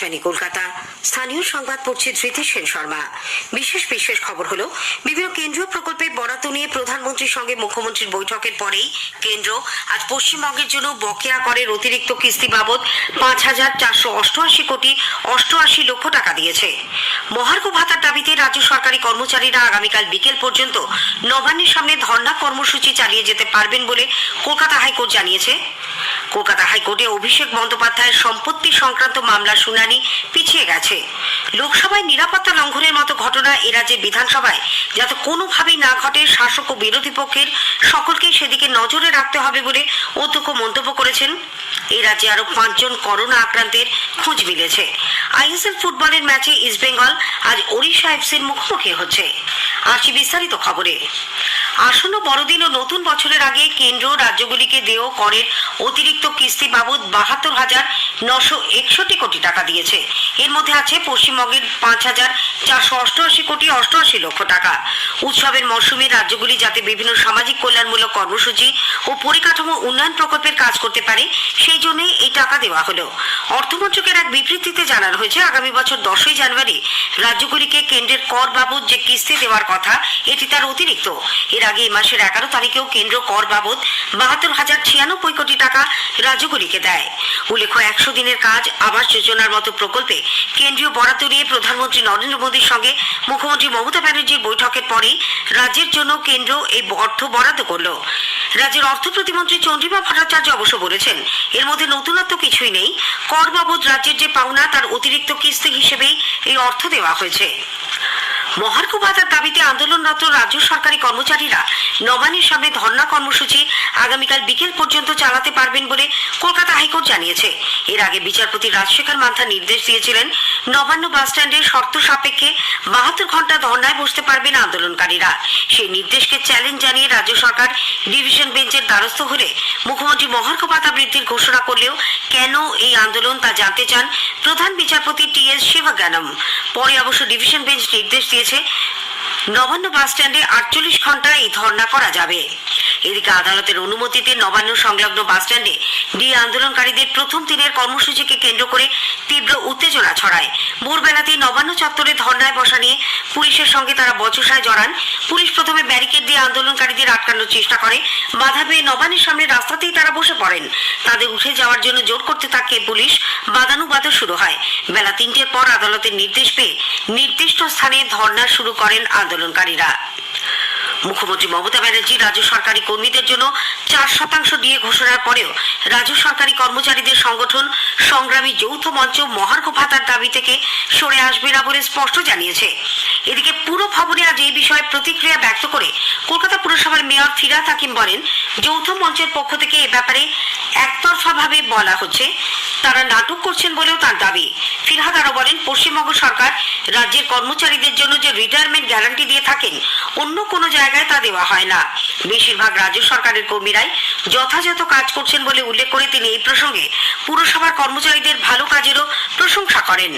আকাশবাণী কলকাতা। স্থানীয় সংবাদ পড়ছে ধৃতি সেন শর্মা। বিশেষ খবর হলো, বিভিন্ন কেন্দ্রীয় প্রকল্পের বরাদ্দ নিয়ে প্রধানমন্ত্রীর সঙ্গে মুখ্যমন্ত্রীর বৈঠকের পরেই কেন্দ্র আজ পশ্চিমবঙ্গের জন্য বকেয়া করের অতিরিক্ত কিস্তি বাবদ ৫,৪৮৮ কোটি ৮৮ লক্ষ টাকা দিয়েছে। মহার্ঘ ভাতার দাবিতে রাজ্য সরকারি কর্মচারীরা আগামীকাল বিকেল পর্যন্ত নবান্নের সামনে ধর্ণা কর্মসূচি চালিয়ে যেতে পারবেন বলে কলকাতা হাইকোর্ট জানিয়েছে। কলকাতা হাইকোর্টে অভিষেক বন্দ্যোপাধ্যায়ের সম্পত্তি সংক্রান্ত মামলার শুনানি পিছিয়ে গেছে। লোকসভায় নিরাপত্তা লঙ্ঘনের মতো ঘটনা এ রাজ্যের বিধানসভায় যাতে কোনোভাবেই না ঘটে, শাসক ও বিরোধী পক্ষের সকলকেই সেদিকে নজরে রাখতে হবে বলে অধ্যক্ষ মন্তব্য করেছেন। এই রাজ্যে আরো 5 জন করোনা আক্রান্তের খোঁজ মিলেছে। আইএসএল ফুটবলের ম্যাচে ইস্টবেঙ্গল আজ ওড়িশা এফসির মুখোমুখি হচ্ছে। আসছি বিস্তারিত খবরে। আসন্ন বড়দিন ও নতুন বছরের আগে কেন্দ্র রাজ্যগুলিকে দেয় করের অতিরিক্ত কিস্তি বাবদ ৭২,৯৬১ কোটি টাকা দিয়েছে। এর মধ্যে আছে পশ্চিমবঙ্গের ৫,৪৮৮ কোটি ৮৮ লক্ষ টাকা। উৎসবের মরশুমে রাজ্যগুলি যাতে বিভিন্ন সামাজিক কল্যাণমূলক কর্মসূচি ও পরিকাঠামো উন্নয়ন প্রকল্পের কাজ করতে পারে, সেই জন্য এই টাকা দেওয়া হলো। অর্থমন্ত্রকের এক বিবৃতিতে জানানো হয়েছে, আগামী বছর 10ই জানুয়ারি রাজ্যগুলিকে কেন্দ্রের কর বাবদ যে কিস্তি দেওয়ার কথা, এটি তার অতিরিক্ত। এর আগে এই মাসের 11 তারিখেও কেন্দ্র কর বাবদ ৭২,০৯৬ কোটি টাকা রাজ্যগুলিকে দেয়। উল্লেখ্য, 100 দিনের কাজ, আবাস যোজনার মতো প্রকল্পে কেন্দ্রীয় বরাদ্দ নিয়ে প্রধানমন্ত্রী নরেন্দ্র মোদীর সঙ্গে মুখ্যমন্ত্রী মমতা ব্যানার্জির বৈঠকের পরেই রাজ্যের জন্য কেন্দ্র এই অর্থ বরাদ্দ করল। রাজ্যের অর্থ প্রতিমন্ত্রী চন্দ্রিমা ভট্টাচার্য অবশ্য বলেছেন, এর মধ্যে নতুনত্ব কিছুই নেই। কর বাবদ রাজ্যের যে পাওনা, তার অতিরিক্ত কিস্তি হিসেবেই এই অর্থ দেওয়া হয়েছে। মহার্ঘ ভাতার দাবিতে আন্দোলনরত রাজ্য সরকারি কর্মচারীরা নবান্নের সামনে ধর্ণা কর্মসূচি আগামীকাল বিকেল পর্যন্ত চালাতে পারবেন বলে কলকাতা হাইকোর্ট জানিয়েছে। এর আগে বিচারপতি রাজশেখর মান্থা নির্দেশ দিয়েছিলেন, নবান্ন বাস স্ট্যান্ডে শর্ত সাপেক্ষে 72 ঘন্টা ধর্ণায় বসতে পারবেন আন্দোলনকারীরা। সেই নির্দেশকে চ্যালেঞ্জ জানিয়ে রাজ্য সরকার ডিভিশন বেঞ্চের দ্বারস্থ হলে মুখ্যমন্ত্রী মহার্ঘ ভাতা বৃদ্ধির ঘোষণা করলেও কেন এই আন্দোলন তা জানতে চান প্রধান বিচারপতি টি.এস. শিবজ্ঞানম। পরে অবশ্য ডিভিশন বেঞ্চ নির্দেশ দিয়েছে, নবান্ন বাস স্ট্যান্ডে 48 ঘন্টা এই ধর্ণা করা যাবে। এদিকে আদালতের অনুমতিতে নবান্ন সংলগ্ন বাস স্ট্যান্ডে আন্দোলনকারীদের প্রথম দিনের কর্মসূচিকে কেন্দ্র করে তীব্র উত্তেজনা ছড়ায়। ভোরবেলাতেই নবান্ন চত্বরে ধর্ণায় বসা নিয়ে পুলিশের সঙ্গে তারা বচসায় জড়ান। পুলিশ প্রথমে ব্যারিকেড দিয়ে আন্দোলনকারীদের আটকানোর চেষ্টা করে। বাধা পেয়ে নবান্নের সামনে রাস্তাতেই তারা বসে পড়েন। তাদের উঠে যাওয়ার জন্য জোর করতে থাকে পুলিশ। বাদানুবাদও শুরু হয়। বেলা 3টের পর আদালতের নির্দেশ পেয়ে নির্দিষ্ট স্থানে ধর্ণা শুরু করেন আন্দোলনকারীরা। মুখ্যমন্ত্রী মমতা ব্যানার্জি রাজ্য সরকারি কর্মীদের জন্য 4% ডিএ ঘোষণার পরেও রাজ্য সরকারি কর্মচারীদের সংগঠন সংগ্রামী যৌথ মঞ্চ মহার্ঘ ভাতার দাবি থেকে সরে আসবে না বলে স্পষ্ট জানিয়েছে। এদিকে পুরো ভবনে আজ এই বিষয়ে প্রতিক্রিয়া ব্যক্ত করে কলকাতা পুরসভার মেয়র ফিরহাদ হাকিম বলেন, যৌথ মঞ্চের পক্ষ থেকে এ ব্যাপারে একতরফাভাবে বলা হচ্ছে, তারা নাটক করছেন বলেও তার দাবি। ফিরহাদ আরো বলেন, পশ্চিমবঙ্গ সরকার রাজ্যের কর্মচারীদের জন্য যে রিটায়ারমেন্ট গ্যারান্টি দিয়ে থাকেন, অন্য কোনো জায়গায় তা দেওয়া হয় না। বেশিরভাগ রাজ্য সরকারের কর্মীরাই যথাযথ কাজ করছেন বলে উল্লেখ করে তিনি এই প্রসঙ্গে পুরসভার কর্মচারীদের ভালো কাজেরও প্রশংসা করেন।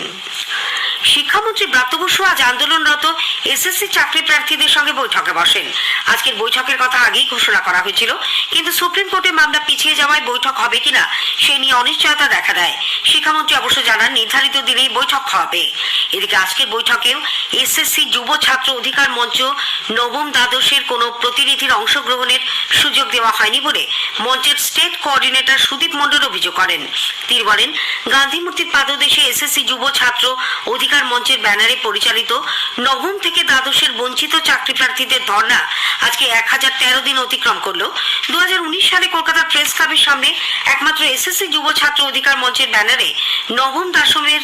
শিক্ষামন্ত্রী ব্রাত্য বসু আজ আন্দোলনরত এসএসসি চাকরি প্রার্থীদের সঙ্গে বৈঠকে বসেন। আজকের বৈঠকের কথা আগেই ঘোষণা করা হয়েছিল, কিন্তু সুপ্রিম কোর্টে মামলা পিছিয়ে যাওয়ায় বৈঠক হবে কিনা সে নিয়ে অনিশ্চয়তা দেখা দেয়। শিক্ষামন্ত্রী অবশ্য জানান, নির্ধারিত দিনেই বৈঠক হবে। এদিকে আজকের বৈঠকেও এসএসসি যুব ছাত্র অধিকার মঞ্চ নবম দ্বাদশের কোনো প্রতিনিধির অংশগ্রহণের সুযোগ দেওয়া হয়নি বলে মঞ্চের স্টেট কোঅর্ডিনেটর সুদীপ মণ্ডল অভিযোগ করেন। তিনি বলেন, গান্ধী মূর্তির পাদদেশে এসএসসি যুব ছাত্র অধিকার মঞ্চের ব্যানারে পরিচালিত নবম থেকে দ্বাদশের বঞ্চিত চাকরি প্রার্থীদের ধর্ণা আজকে 1013 দিন অতিক্রম করল। 2019 সালে কলকাতা প্রেস ক্লাবের সামনে একমাত্র এসএসসি যুব ছাত্র অধিকার মঞ্চের ব্যানারে নবম দশমের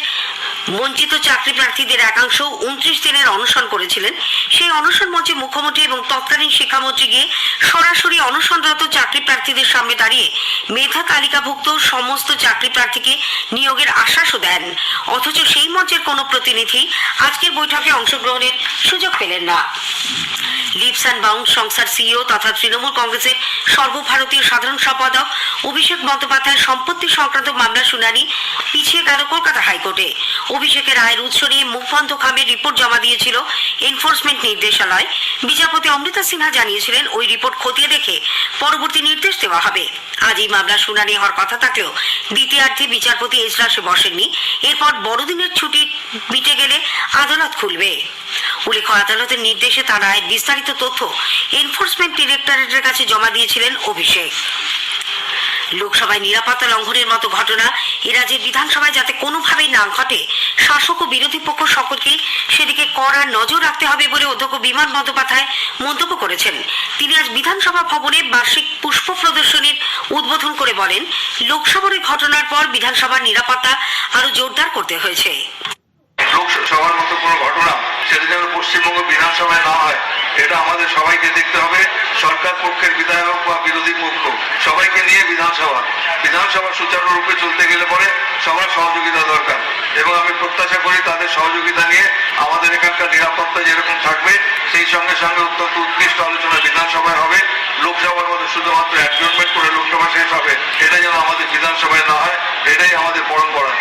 বঞ্চিত চাকরি প্রার্থীদের একাংশ 29 দিনের অনশন করেছিলেন। সেই অনশন মঞ্চে মুখ্যমন্ত্রী এবং তৎকালীন শিক্ষামন্ত্রী গিয়ে সরাসরি অনশনরত চাকরি প্রার্থীদের সামনে দাঁড়িয়ে মেধা তালিকাভুক্ত সমস্ত চাকরি প্রার্থীকে নিয়োগের আশ্বাসও দেন। অথচ সেই মঞ্চের কোনো প্রতিনিধি আজকের বৈঠকে অংশগ্রহণের সুযোগ পেলেন না। লিপস অ্যান্ড বাউন্ড সংস্থার সিইও তথা তৃণমূল কংগ্রেসের সর্বভারতীয় সাধারণ সম্পাদক অভিষেক বন্দ্যোপাধ্যায়ের সম্পত্তি সংক্রান্ত মামলার শুনানি পিছিয়ে গেল কলকাতা হাইকোর্টে। অভিষেকের রায়ের উৎস নিয়ে মুখবন্ধ খামের রিপোর্ট জমা দিয়েছিল এনফোর্সমেন্ট নির্দেশালয়। বিচারপতি অমৃতা সিনহা জানিয়েছিলেন ওই রিপোর্ট খতিয়ে দেখে পরবর্তী নির্দেশ দেওয়া হবে। আজ এই মামলার শুনানি হওয়ার কথা থাকলেও দ্বিতীয়ার্ধে বিচারপতি এজলাসে বসেননি। এরপর বড়দিনের ছুটি মিটে গেলে আদালত খুলবে। উল্লেখ্য, আদালতের নির্দেশে তার রায়ের বিস্তারিত তথ্য এনফোর্সমেন্ট ডিরেক্টরেটের কাছে জমা দিয়েছিলেন অভিষেক। লোকসভায় নিরাপত্তা লঙ্ঘনের মতো ঘটনা এ রাজ্যের বিধানসভায় যাতে কোনোভাবেই না ঘটে, শাসক ও বিরোধী পক্ষ সকলকেই সেদিকে কড়া নজর রাখতে হবে বলে অধ্যক্ষ বিমান বন্দ্যোপাধ্যায় মন্তব্য করেছেন। তিনি আজ বিধানসভা ভবনে বার্ষিক পুষ্প প্রদর্শনীর উদ্বোধন করে বলেন, লোকসভার এই ঘটনার পর বিধানসভার নিরাপত্তা আরো জোরদার করতে হয়েছে। লোকসভার মতো কোনো ঘটনা সেটা যেন পশ্চিমবঙ্গ বিধানসভায় না হয়, এটা আমাদের সবাইকে দেখতে হবে। সরকার পক্ষের বিধায়ক বা বিরোধী পক্ষ সবাইকে নিয়ে বিধানসভা সুচারুরূপে চলতে গেলে পরে সবার সহযোগিতা দরকার, এবং আমি প্রত্যাশা করি তাদের সহযোগিতা নিয়ে আমাদের এখানকার নিরাপত্তা যেরকম থাকবে সেই সঙ্গে সঙ্গে অত্যন্ত উৎকৃষ্ট আলোচনা বিধানসভায় হবে। লোকসভার মধ্যে শুধুমাত্র অ্যাডজর্নমেন্ট করে লোকসভা শেষ হবে, এটা যেন আমাদের বিধানসভায় না হয়, এটাই আমাদের পরম্পরা।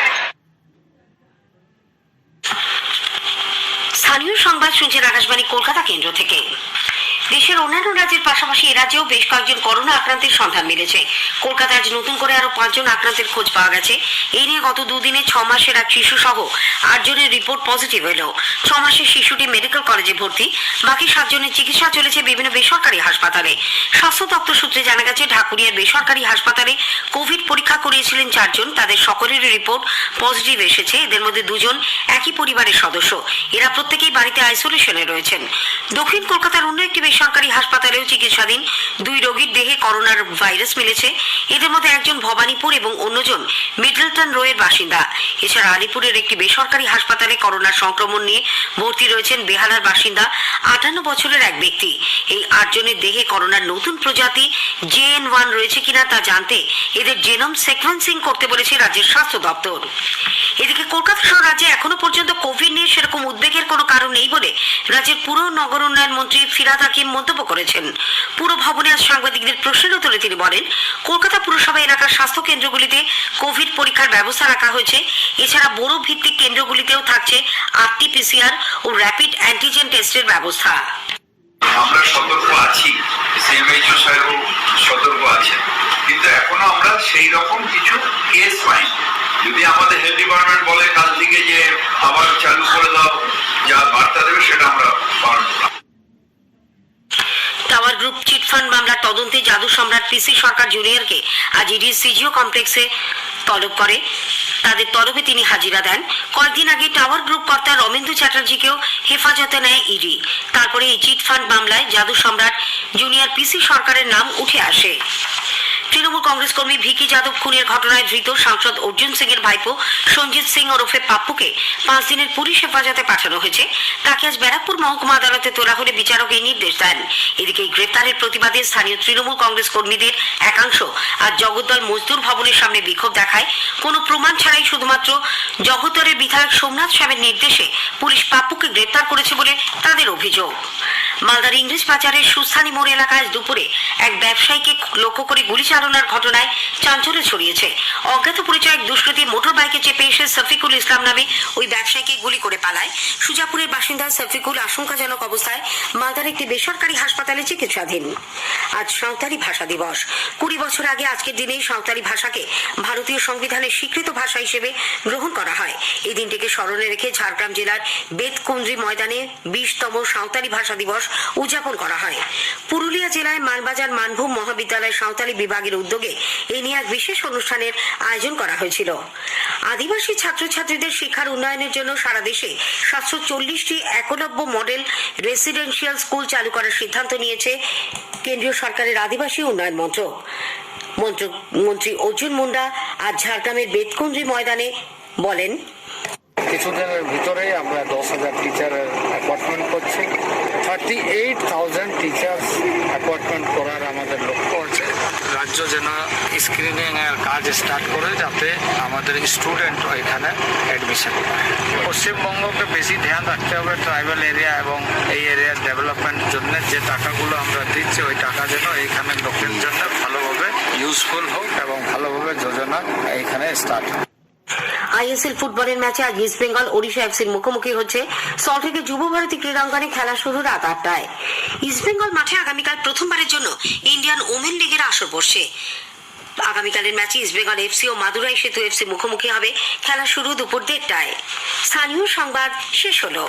স্থানীয় সংবাদ শুনছেন আকাশবাণী কলকাতা কেন্দ্র থেকে। দেশের অন্যান্য রাজ্যের পাশাপাশি এ রাজ্যেও বেশ কয়েকজন করোনা আক্রান্তের সন্ধান মিলেছে। কলকাতায় আজ নতুন করে আরো 5 জন আক্রান্তের খোঁজ পাওয়া গেছে। এই নিয়ে গত দুদিনে 6 মাসের এক শিশু সহ 8 জনের রিপোর্ট পজিটিভ এলো। 6 মাসের শিশুটি মেডিকেল কলেজে ভর্তি, বাকি 7 জনের চিকিৎসা চলেছে বিভিন্ন বেসরকারি হাসপাতালে। স্বাস্থ্য দপ্তর সূত্রে জানা গেছে, ঢাকুরিয়ার বেসরকারি হাসপাতালে কোভিড পরীক্ষা করিয়েছিলেন 4 জন, তাদের সকলেরই রিপোর্ট পজিটিভ এসেছে। এদের মধ্যে 2 জন একই পরিবারের সদস্য। এরা প্রত্যেকেই বাড়িতে আইসোলেশনে রয়েছেন। দক্ষিণ কলকাতার অন্য একটি বেসরকারি হাসপাতালেও চিকিৎসাধীন 2 রোগীর দেহে করোনার ভাইরাস মিলেছে। এদের মধ্যে একজন ভবানীপুর এবং অন্যজন মিডলটন রোয়ের বাসিন্দা। এছাড়া আলিপুরের একটি বেসরকারি হাসপাতালে করোনার সংক্রমণ নিয়ে ভর্তি রয়েছেন বেহালার বাসিন্দা 58 বছরের এক ব্যক্তি। এই 8 জনের দেহে করোনার নতুন প্রজাতি JN1 রয়েছে কিনা তা জানতে এদের জেনোম সিকোয়েন্সিং করতে বলেছে রাজ্যের স্বাস্থ্য দপ্তর। এদিকে কলকাতা সহ রাজ্যে এখনো পর্যন্ত কোভিড নিয়ে সেরকম উদ্বেগের কোনো কারণ নেই বলে রাজ্যের পুর নগর উন্নয়ন মন্ত্রী ফিরহাদ হাকিম মন্তব্য করেছেন। পুর ভবনে আজ সাংবাদিকদের প্রশ্নের উত্তরে তিনি বলেন, কলকাতা পুরসভা এলাকার স্বাস্থ্য কেন্দ্রগুলিতে কোভিড পরীক্ষার ব্যবস্থা রাখা হয়েছে। এছাড়া বড় ভিত্তিক কেন্দ্রগুলিতেও থাকছে RT-PCR ও র্যাপিড অ্যান্টিজেন টেস্টের ব্যবস্থা। আমরা সতর্ক আছি, সিএমএইচও সাহেবও সতর্ক আছে, কিন্তু এখনো আমরা সেই রকম কিছু কেস পাই। যদি আমাদের হেলথ ডিপার্টমেন্ট বলে কাল থেকে যে আবার চালু করে দাও, যা বার্তা দেবে সেটা আমরা পালন করব। টাওয়ার গ্রুপ চিটফান্ড মামলার তদন্তে জাদু সম্রাট পিসি সরকার জুনিয়রকে আজ ইডি সিজিও কমপ্লেক্সে তলব করে। তাদের তলবে তিনি হাজিরা দেন। কয়েকদিন আগে টাওয়ার গ্রুপ কর্তা রমেন্দু চ্যাটার্জিকেও হেফাজতে নেয় ইডি। তারপরে এই চিটফান্ড মামলায় জাদু সম্রাট জুনিয়র পিসি সরকারের নাম উঠে আসে। তৃণমূল কংগ্রেস কর্মী ভিকি যাদব খুনের ঘটনায় ধৃত সাংসদ অর্জুন সিং এর ভাইপো সঞ্জিত সিং ওরফে পাপ্পুকে 5 দিনের পুলিশ হেফাজতে পাঠানো হয়েছে। তাকে আজ ব্যারাকপুর মহকুমা আদালতে তোলা হলে বিচারক এই নির্দেশ দেন। এদিকে গ্রেপ্তারের প্রতিবাদে স্থানীয় তৃণমূল কংগ্রেস কর্মীদের একাংশ আজ জগদ্দল মজদুর ভবনের সামনে বিক্ষোভ দেখায়। কোনো প্রমাণ ছাড়াই শুধুমাত্র জগদ্দলের বিধায়ক সোমনাথ সাহেবের নির্দেশে পুলিশ পাপ্পুকে গ্রেপ্তার করেছে বলে তাদের অভিযোগ। মালদার ইংরেজ বাজারের সুস্থানী মোড় এলাকায় দুপুরে এক ব্যবসায়ীকে লক্ষ্য করে গুলি চালানোর ঘটনায় চাঞ্চল্য ছড়িয়েছে। অজ্ঞাত পরিচয় এক দুষ্কৃতী মোটর বাইকে চেপে এসে শফিকুল ইসলাম নামে ওই ব্যবসায়ীকে গুলি করে পালায়। সুজাপুরের বাসিন্দা শফিকুল আশঙ্কাজনক অবস্থায় মালদার একটি বেসরকারি হাসপাতালে চিকিৎসাধীন। আজ সাঁওতালি ভাষা দিবস। 20 বছর আগে আজকের দিনেই সাঁওতালি ভাষাকে ভারতীয় সংবিধানের স্বীকৃত ভাষা হিসেবে গ্রহণ করা হয়। এই দিনটিকে স্মরণে রেখে ঝাড়গ্রাম জেলার বেতকুন্দ্রি ময়দানে 20তম সাঁওতালি ভাষা দিবস উদযাপন করা হয়। পুরুলিয়া জেলায় মানবাজার মানভূম মহাবিদ্যালয় সাঁওতালি বিভাগের উদ্যোগে এ নিয়ে এক বিশেষ অনুষ্ঠানের আয়োজন করা হয়েছিল। আদিবাসী ছাত্রছাত্রীদের শিক্ষার উন্নয়নের জন্য সারা দেশে 740টি একলব্য মডেল রেসিডেন্সিয়াল স্কুল চালু করার সিদ্ধান্ত নিয়েছে কেন্দ্রীয় সরকারের আদিবাসী উন্নয়ন মন্ত্রক। মন্ত্রী অর্জুন মুন্ডা আজ ঝাড়গ্রামের বেতকুন্দ্রি ময়দানে বলেন, কিছুদিনের ভিতরেই আমরা 10,000 টিচারের অ্যাপয়েন্টমেন্ট করছি। 38,000 টিচার্স অ্যাপয়েন্টমেন্ট করার আমাদের লক্ষ্য আছে। রাজ্য যেন স্ক্রিনিং এর কাজ স্টার্ট করে যাতে আমাদের স্টুডেন্ট এখানে অ্যাডমিশন পায়। পশ্চিমবঙ্গকে বেশি ধ্যান রাখতে হবে ট্রাইবাল এরিয়া এবং এই এরিয়ার ডেভেলপমেন্টের জন্য। যে টাকাগুলো আমরা দিচ্ছি ওই টাকা যেন এইখানে লোকের জন্য ভালোভাবে ইউজফুল হোক এবং ভালোভাবে যোজনা এইখানে স্টার্ট হোক। আইএসএল ফুটবলের ম্যাচে আজ ইস্ট বেঙ্গল ওড়িশা এফসির মুখোমুখি হচ্ছে। সল্টলেকে যুব ভারতী ক্রীড়াঙ্গনে খেলা শুরু রাত 8টায়। ইস্ট বেঙ্গল মাঠে আগামীকাল প্রথমবারের জন্য ইন্ডিয়ান ওমেন লিগের আসর বসছে। আগামীকালের ম্যাচে ইস্ট বেঙ্গল এফসি ও মাদুরাই সেতু এফসি মুখোমুখি হবে। খেলা শুরু দুপুর 1:30টায়। স্থানীয় সংবাদ শেষ হলো।